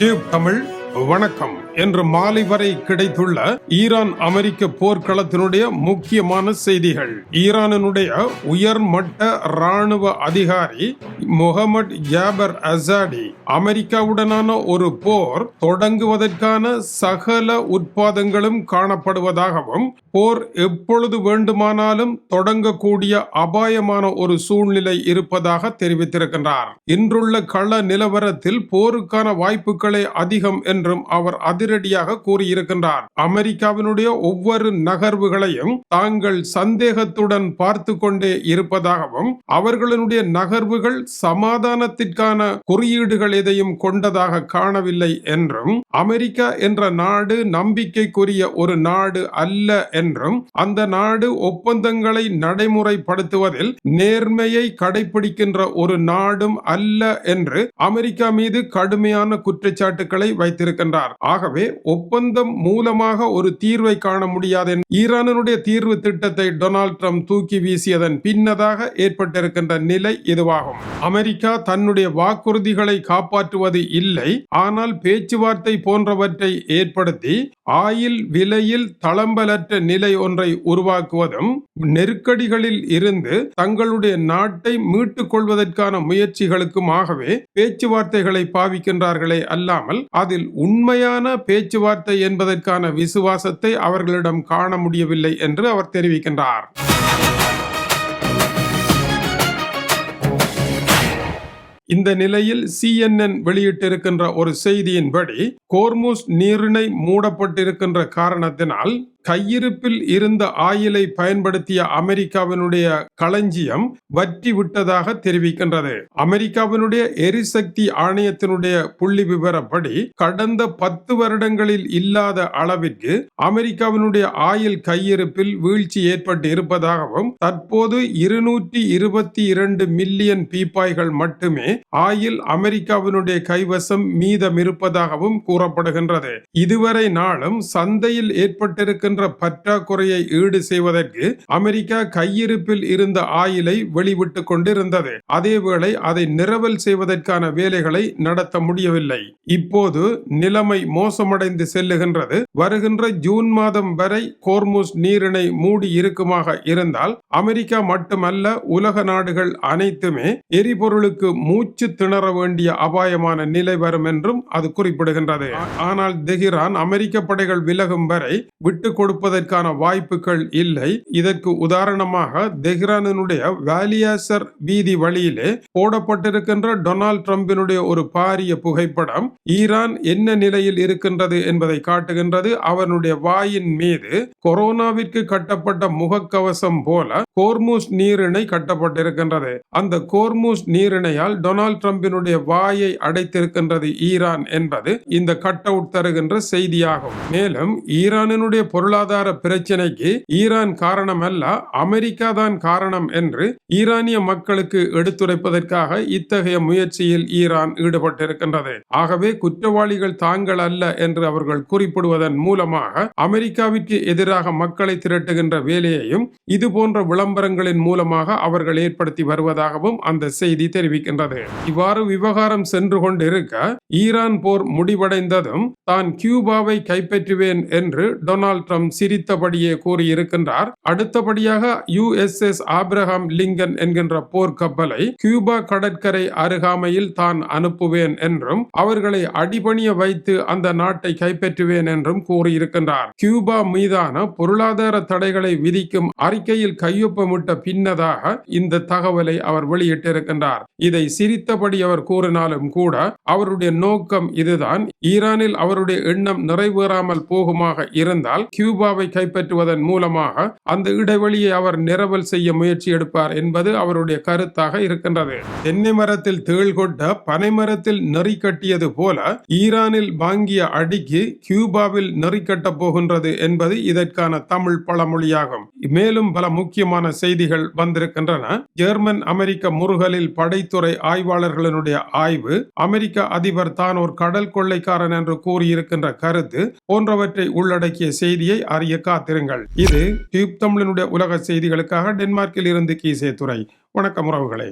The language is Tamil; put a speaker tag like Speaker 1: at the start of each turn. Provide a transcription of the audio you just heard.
Speaker 1: டியூப் தமிழ் வணக்கம். என்று மாலை வரை கிடைத்துள்ள ஈரான் அமெரிக்க போர்க்களத்தினுடைய முக்கியமான செய்திகள். ஈரானினுடைய உயர்மட்ட ராணுவ அதிகாரி முகமது ஜாபர் அசாடி அமெரிக்காவுடனான ஒரு போர் தொடங்குவதற்கான சகல உட்பாதங்களும் காணப்படுவதாகவும் போர் எப்பொழுது வேண்டுமானாலும் தொடங்கக்கூடிய அபாயமான ஒரு சூழ்நிலை இருப்பதாக தெரிவித்திருக்கின்றார். இன்றுள்ள கள நிலவரத்தில் போருக்கான வாய்ப்புகளே அதிகம் என்றும் அவர் அதிரடியாக கூறியிருக்கின்றார். அமெரிக்காவினுடைய ஒவ்வொரு நகர்வுகளையும் தாங்கள் சந்தேகத்துடன் பார்த்து கொண்டே இருப்பதாகவும் அவர்களுடைய நகர்வுகள் சமாதானத்திற்கான குறியீடுகள் எதையும் கொண்டதாக காணவில்லை என்றும் அமெரிக்கா என்ற நாடு நம்பிக்கைக்குரிய ஒரு நாடு அல்ல என்றும் அந்த நாடு ஒப்பந்தங்களை நடைமுறைப்படுத்துவதில் நேர்மையை கடைபிடிக்கின்ற ஒரு நாடும் அல்ல என்று அமெரிக்கா மீது கடுமையான குற்றச்சாட்டுகளை வைத்திருக்கின்றார். ஆகவே ஒப்பந்தம் மூலமாக ஒரு தீர்வை காண முடியாது. ஈரானுடைய தீர்வு திட்டத்தை டொனால்ட் ட்ரம்ப் தூக்கி வீசியதன் பின்னதாக ஏற்பட்டிருக்கின்ற நிலை இதுவாகும். அமெரிக்கா தன்னுடைய வாக்குறுதிகளை காப்பாற்றுவது இல்லை, ஆனால் பேச்சுவார்த்தை போன்றவற்றை ஏற்படுத்தி ஆயில் விலையில் தளம்பலற்ற நிலை ஒன்றை உருவாக்குவதும் நெருக்கடிகளில் இருந்து தங்களுடைய நாட்டை மீட்டுக் கொள்வதற்கான முயற்சிகளுக்குமாகவே பேச்சுவார்த்தைகளை பாவிக்கின்றார்களே அல்லாமல் அதில் உண்மையான பேச்சுவார்த்தை என்பதற்கான விசுவாசத்தை அவர்களிடம் காண முடியவில்லை என்று அவர் தெரிவிக்கின்றார். இந்த நிலையில் CNN வெளியிட்டிருக்கின்ற ஒரு செய்தியின்படி கோர்முஸ் நீரிணை மூடப்பட்டிருக்கின்ற காரணத்தினால் கையிருப்பில் இருந்த ஆயிலை பயன்படுத்திய அமெரிக்காவினுடைய களஞ்சியம் வற்றி விட்டதாக தெரிவிக்கின்றது. அமெரிக்காவினுடைய எரிசக்தி ஆணையத்தினுடைய புள்ளி விவரப்படி கடந்த 10 வருடங்களில் இல்லாத அளவிற்கு அமெரிக்காவினுடைய ஆயில் கையிருப்பில் வீழ்ச்சி ஏற்பட்டு இருப்பதாகவும் தற்போது 222 மில்லியன் பீப்பாய்கள் மட்டுமே ஆயில் அமெரிக்காவினுடைய கைவசம் மீதம் இருப்பதாகவும் கூறப்படுகின்றது. இதுவரை நாளும் சந்தையில் ஏற்பட்டிருக்கின்ற பற்றாக்குறையை ஈடு செய்வதற்கு அமெரிக்கா கையிருப்பில் இருந்த ஆயிலை வெளிவிட்டுக் கொண்டிருந்தது. அதேவேளை அதை நிரவல் செய்வதற்கான வேலைகளை நடத்த முடியவில்லை. இப்போது நிலைமை மோசமடைந்து செல்லுகின்றது. வருகின்ற ஜூன் மாதம் வரை கோர்முஸ் நீரிணை மூடி இருக்குமாக இருந்தால் அமெரிக்கா மட்டுமல்ல உலக நாடுகள் அனைத்துமே எரிபொருளுக்கு மூச்சு திணற வேண்டிய அபாயமான நிலை வரும் என்றும் அது குறிப்பிடுகின்றது. ஆனால் தெஹ்ரான் அமெரிக்க படைகள் விலகும் வரை விட்டுக் கொடுப்பதற்கான வாய்ப்புகள் இல்லை. இதற்கு உதாரணமாக தெஹ்ரானினுடைய வாலியாசர் வீதி வழியிலே போடப்பட்டிருக்கின்ற டொனால்ட் ட்ரம்பினுடைய ஒரு பாரிய புகைப்படம் ஈரான் என்ன நிலையில் இருக்கின்றது என்பதை காட்டுகின்றது. அவனுடைய வாயின் மீது கொரோனாவிற்கு கட்டப்பட்ட முகக்கவசம் போல கோர்முஸ் நீரிணை கட்டப்பட்டிருக்கின்றது. அந்த கோர்முஸ் நீரிணையால் டொனால்ட் ட்ரம்பினுடைய வாயை அடைத்திருக்கின்றது ஈரான் என்பது இந்த கட் அவுட் தருகின்ற செய்தியாகும். மேலும் ஈரானினுடைய பொருளாதார பிரச்சனைக்கு ஈரான் காரணம் அல்ல, அமெரிக்கா தான் காரணம் என்று ஈரானிய மக்களுக்கு எடுத்துரைப்பதற்காக இத்தகைய முயற்சியில் ஈரான் ஈடுபட்டிருக்கின்றது. ஆகவே குற்றவாளிகள் தாங்கள் அல்ல என்று அவர்கள் குறிப்பிடுவதன் மூலமாக அமெரிக்காவிற்கு எதிராக மக்களை திரட்டுகின்ற வேலையையும் இது போன்ற விளம்பரங்களின் மூலமாக அவர்கள் ஏற்படுத்தி வருவதாகவும் அந்த செய்தி தெரிவிக்கின்றது. இவ்வாறு விவகாரம் சென்று கொண்டிருக்க ஈரான் போர் முடிவடைந்ததும் தான் கியூபாவை கைப்பற்றுவேன் என்று டொனால்ட் ட்ரம்ப் சிரித்தபடியே கூறியிருக்கின்றார். அடுத்தபடியாக USS ஆப்ரஹாம் லிங்கன் என்கின்ற போர்க்கப்பலை கியூபா கடற்கரை அருகாமையில் தான் அனுப்புவேன் என்றும் அவர்களை அடிபணிய வைத்து அந்த நாட்டை கைப்பற்றுவேன் என்றும் கூறியிருக்கின்றார். கியூபா மீதான பொருளாதார தடைகளை விதிக்கும் அறிக்கையில் கையொப்பமிட்ட பின்னதாக இந்த தகவலை அவர் வெளியிட்டிருக்கின்றார். இதை சிரித்தபடி அவர் கூறினாலும் கூட அவருடைய நோக்கம் இதுதான். ஈரானில் அவருடைய எண்ணம் நிறைவேறாமல் போகுமாக இருந்தால் கியூபாவை கைப்பற்றுவதன் மூலமாக அந்த இடைவெளியை அவர் நிரவல் செய்ய முயற்சி எடுப்பார் என்பது அவருடைய கருத்தாக இருக்கின்றது. தென்னை மரத்தில் தேள் கொட்ட பனை மரத்தில் நெறி கட்டியது போல ஈரானில் வாங்கிய அடிக்கு கியூபாவில் நெறி கட்ட போகின்றது என்பது இதற்கான தமிழ் பழமொழியாகும். மேலும் பல முக்கியமான செய்திகள் வந்திருக்கின்றன. ஜெர்மன் அமெரிக்க முருகலில் படைத்துறை ஆய்வாளர்களுடைய ஆய்வு, அமெரிக்க அதிபர் தான் ஒரு கடல் கொள்ளைக்காரன் என்று கூறியிருக்கின்ற கருத்து போன்றவற்றை உள்ளடக்கிய செய்தியை அறிய காத்திருங்கள். இது டியூப் தமிழினுடைய உலக செய்திகளுக்காக டென்மார்க்கில் இருந்து கீசே துறை. வணக்கம் உறவுகளே.